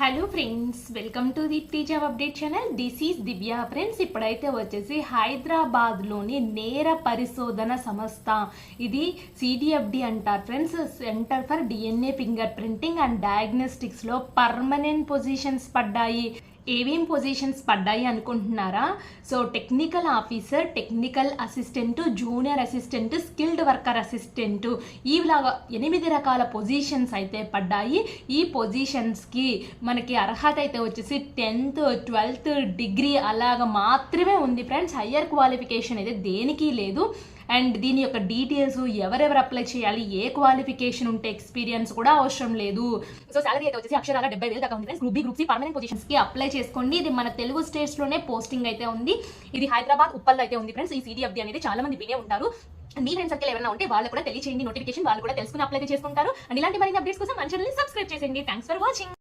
Hello friends, welcome to Deepti job update channel. This is Divya. Friends, ఇప్పుడైతే వచ్చేసి హైదరాబాద్లోని నేర పరిశోధన సంస్థ, ఇది సిడిఎఫ్డి అంటారు friends, centre for DNA fingerprinting and డయాగ్నోస్టిక్స్లో పర్మనెంట్ పొజిషన్స్ పడ్డాయి. ఏమేం పొజిషన్స్ పడ్డాయి అనుకుంటున్నారా? So technical officer, technical assistant, junior assistant, skilled worker assistant, ఇలాగా 8 రకాల పొజిషన్స్ అయితే పడ్డాయి. ఈ పొజిషన్స్కి మనకి అర్హత అయితే వచ్చేసి 10th, 12th డిగ్రీ అలాగ మాత్రమే ఉంది ఫ్రెండ్స్. హయ్యర్ క్వాలిఫికేషన్ అయితే దేనికి లేదు. అండ్ దీని యొక్క డీటెయిల్స్, ఎవరెవరు అప్లై చేయాలి, ఏ క్వాలిఫికేషన్ ఉంటే ఎక్స్పీరియన్స్ కూడా అవసరం లేదు. సో సాలరీ అయితే వచ్చేసి అక్షరాల 70,000 దాకా ఉంది friends. Group B, group C permanent positions కి అప్లై చేసుకోండి. ఇది మన తెలుగు స్టేట్స్ లోనే పోస్టింగ్ అయితే ఉంది. ఇది హైదరాబాద్ ఉప్పల్లో అయితే ఉంది ఫ్రెండ్స్. ఈ సిడిఎఫ్డి అనేది చాలా మంది వినే ఉంటారు. మీ ఫ్రెండ్స్ సర్కిల్ ఎవరైనా ఉంటే వాళ్ళు కూడా తెలియచేయండి. నోటిఫికేషన్ వాళ్ళు కూడా తెలుసుకుని అప్లై చేసుకుంటారు. అండ్ ఇలాంటి మరిన్ని అప్డేట్స్ కోసం మన ఛానల్ ని సబ్స్క్రైబ్ చేయండి. Thanks for watching.